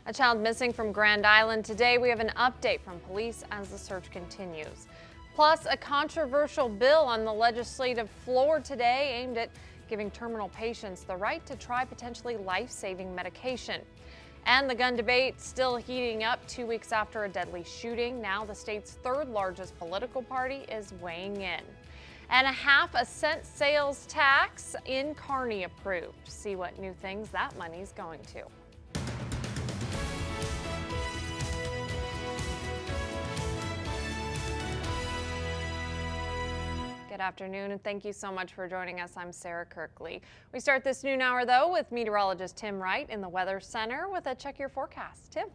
A child missing from Grand Island. Today we have an update from police as the search continues. Plus, a controversial bill on the legislative floor today aimed at giving terminal patients the right to try potentially life-saving medication. And the gun debate still heating up 2 weeks after a deadly shooting. Now the state's third largest political party is weighing in. And a half-a-cent sales tax in Kearney approved. See what new things that money's going to. Good afternoon, and thank you so much for joining us. I'm Sarah Kirkley. We start this noon hour, though, with meteorologist Tim Wright in the Weather Center with a Check Your Forecast. Tim?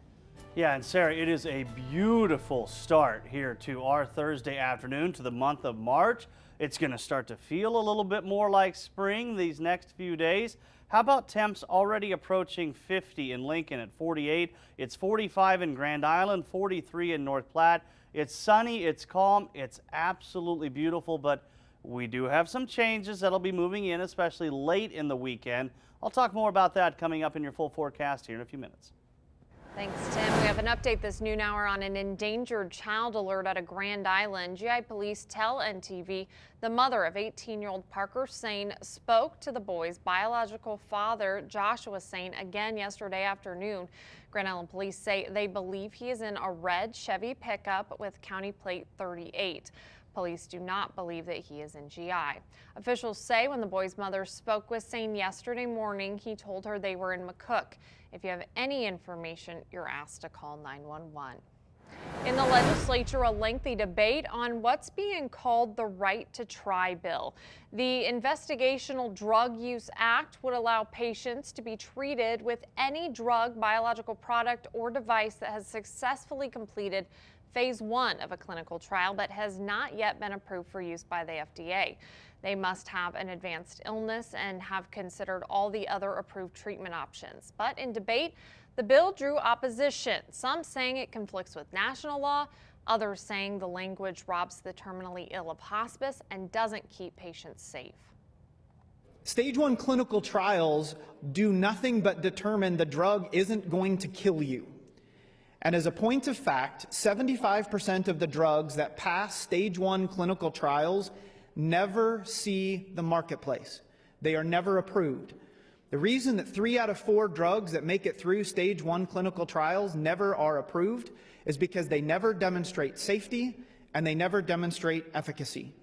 Yeah, and Sarah, it is a beautiful start here to our Thursday afternoon to the month of March. It's going to start to feel a little bit more like spring these next few days. How about temps already approaching 50 in Lincoln at 48? It's 45 in Grand Island, 43 in North Platte. It's sunny, it's calm, it's absolutely beautiful, but we do have some changes that'll be moving in, especially late in the weekend. I'll talk more about that coming up in your full forecast here in a few minutes. Thanks, Tim. We have an update this noon hour on an endangered child alert at a Grand Island. GI police tell NTV the mother of 18-year-old Parker Sane spoke to the boy's biological father, Joshua Sane, again yesterday afternoon. Grand Island police say they believe he is in a red Chevy pickup with county plate 38. Police do not believe that he is in GI. Officials say when the boy's mother spoke with Sane yesterday morning, he told her they were in McCook. If you have any information, you're asked to call 911. In the legislature, a lengthy debate on what's being called the Right to Try bill. The Investigational Drug Use Act would allow patients to be treated with any drug, biological product, or device that has successfully completed phase 1 of a clinical trial but has not yet been approved for use by the FDA. They must have an advanced illness and have considered all the other approved treatment options. But in debate, the bill drew opposition, some saying it conflicts with national law, others saying the language robs the terminally ill of hospice and doesn't keep patients safe. Stage 1 clinical trials do nothing but determine the drug isn't going to kill you. And as a point of fact, 75% of the drugs that pass stage 1 clinical trials never see the marketplace. They are never approved. The reason that 3 out of 4 drugs that make it through stage 1 clinical trials never are approved is because they never demonstrate safety and they never demonstrate efficacy.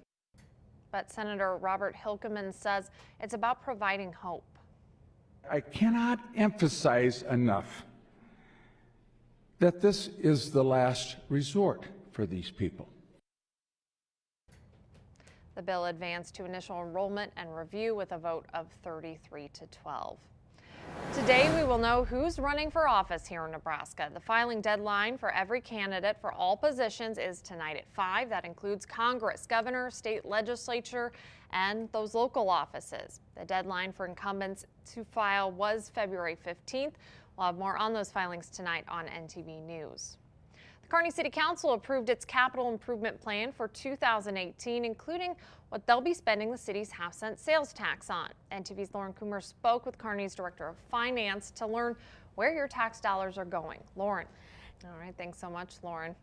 But Senator Robert Hilkeman says it's about providing hope. I cannot emphasize enough that this is the last resort for these people. The bill advanced to initial enrollment and review with a vote of 33 to 12. Today we will know who's running for office here in Nebraska. The filing deadline for every candidate for all positions is tonight at 5. That includes Congress, governor, state legislature, and those local offices. The deadline for incumbents to file was February 15th. We'll have more on those filings tonight on NTV News. The Kearney City Council approved its capital improvement plan for 2018, including what they'll be spending the city's half-cent sales tax on. NTV's Lauren Coomer spoke with Kearney's Director of Finance to learn where your tax dollars are going. Lauren. All right, thanks so much, Lauren.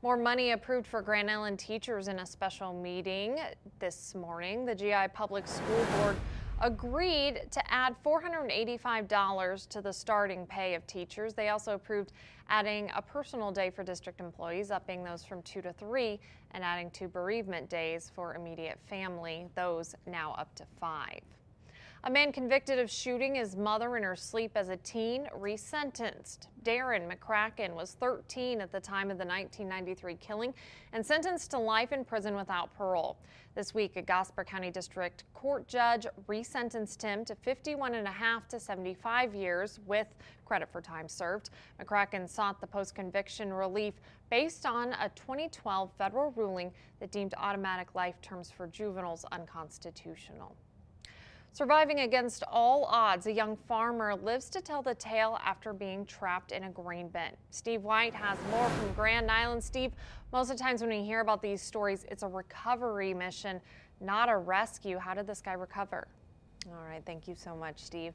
More money approved for Grand Island teachers in a special meeting this morning. The GI Public School Board agreed to add $485 to the starting pay of teachers. They also approved adding a personal day for district employees, upping those from 2 to 3, and adding 2 bereavement days for immediate family, those now up to 5. A man convicted of shooting his mother in her sleep as a teen resentenced. Darren McCracken was 13 at the time of the 1993 killing and sentenced to life in prison without parole. This week, a Gosper County District Court judge resentenced him to 51.5 to 75 years with credit for time served. McCracken sought the post-conviction relief based on a 2012 federal ruling that deemed automatic life terms for juveniles unconstitutional. Surviving against all odds, a young farmer lives to tell the tale after being trapped in a grain bin. Steve White has more from Grand Island. Steve, most of the times when we hear about these stories, it's a recovery mission, not a rescue. How did this guy recover? All right, thank you so much, Steve.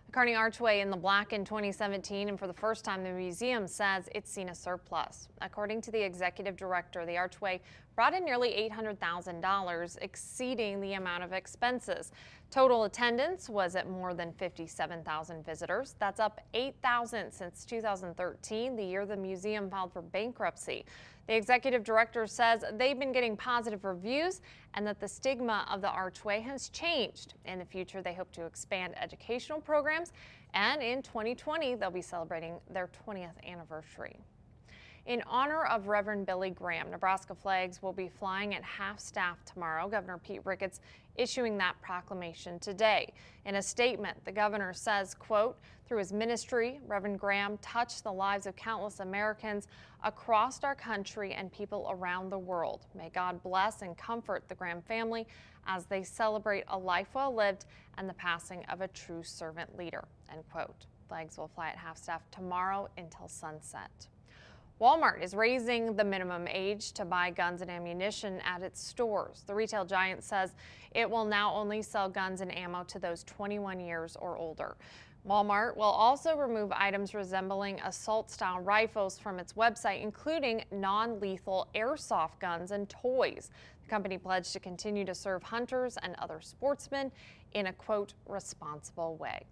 The Kearney Archway in the black in 2017, and for the first time, the museum says it's seen a surplus. According to the executive director, the Archway brought in nearly $800,000, exceeding the amount of expenses. Total attendance was at more than 57,000 visitors. That's up 8,000 since 2013, the year the museum filed for bankruptcy. The executive director says they've been getting positive reviews and that the stigma of the Archway has changed. In the future, they hope to expand educational programs, and in 2020, they'll be celebrating their 20th anniversary. In honor of Reverend Billy Graham, Nebraska flags will be flying at half-staff tomorrow. Governor Pete Ricketts issuing that proclamation today. In a statement, the governor says, quote, "Through his ministry, Reverend Graham touched the lives of countless Americans across our country and people around the world. May God bless and comfort the Graham family as they celebrate a life well lived and the passing of a true servant leader," end quote. Flags will fly at half-staff tomorrow until sunset. Walmart is raising the minimum age to buy guns and ammunition at its stores. The retail giant says it will now only sell guns and ammo to those 21 years or older. Walmart will also remove items resembling assault-style rifles from its website, including non-lethal airsoft guns and toys. The company pledged to continue to serve hunters and other sportsmen in a, quote, responsible way.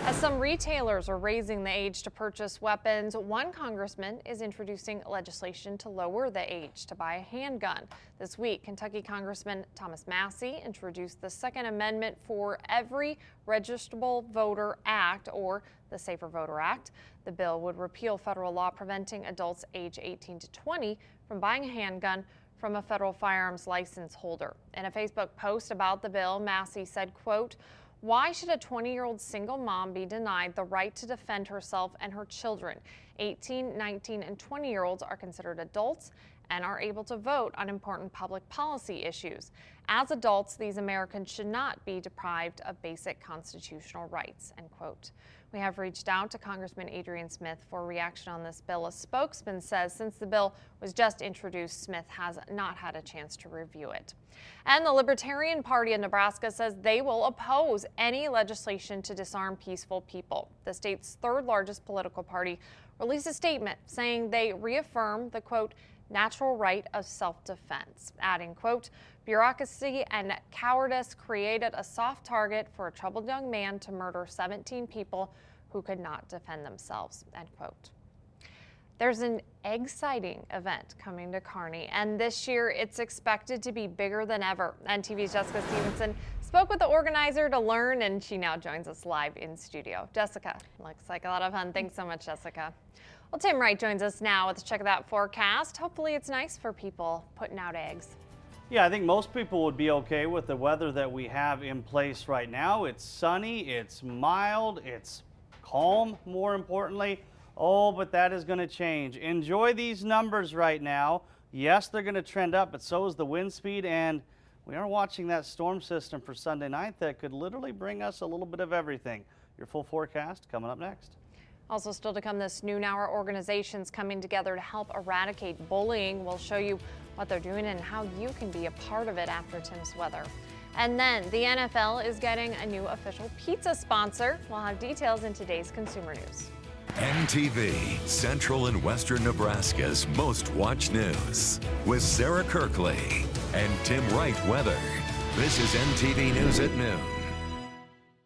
As some retailers are raising the age to purchase weapons, one congressman is introducing legislation to lower the age to buy a handgun. This week, Kentucky Congressman Thomas Massie introduced the Second Amendment for Every Registrable Voter Act, or the Safer Voter Act. The bill would repeal federal law preventing adults age 18 to 20 from buying a handgun from a federal firearms license holder. In a Facebook post about the bill, Massie said, quote, "Why should a 20-year-old single mom be denied the right to defend herself and her children? 18, 19, and 20-year-olds are considered adults and are able to vote on important public policy issues. As adults, these Americans should not be deprived of basic constitutional rights," end quote. We have reached out to Congressman Adrian Smith for a reaction on this bill. A spokesman says since the bill was just introduced, Smith has not had a chance to review it. And the Libertarian Party in Nebraska says they will oppose any legislation to disarm peaceful people. The state's third largest political party released a statement saying they reaffirm the, quote, natural right of self-defense, adding, quote, "Bureaucracy and cowardice created a soft target for a troubled young man to murder 17 people who could not defend themselves," end quote. There's an egg sighting event coming to Kearney, and this year it's expected to be bigger than ever. NTV's Jessica Stevenson spoke with the organizer to learn, and she now joins us live in studio. Jessica, looks like a lot of fun. Thanks so much, Jessica. Well, Tim Wright joins us now with a check of that forecast. Hopefully it's nice for people putting out eggs. Yeah, I think most people would be okay with the weather that we have in place right now. It's sunny, it's mild, it's calm, more importantly. Oh, but that is going to change. Enjoy these numbers right now. Yes, they're going to trend up, but so is the wind speed, and we are watching that storm system for Sunday night that could literally bring us a little bit of everything. Your full forecast coming up next. Also still to come this noon hour, organizations coming together to help eradicate bullying. We'll show you what they're doing and how you can be a part of it after Tim's weather. And then the NFL is getting a new official pizza sponsor. We'll have details in today's Consumer News. NTV, Central and Western Nebraska's most watched news, with Sarah Kirkley and Tim Wright weather. This is NTV News at noon.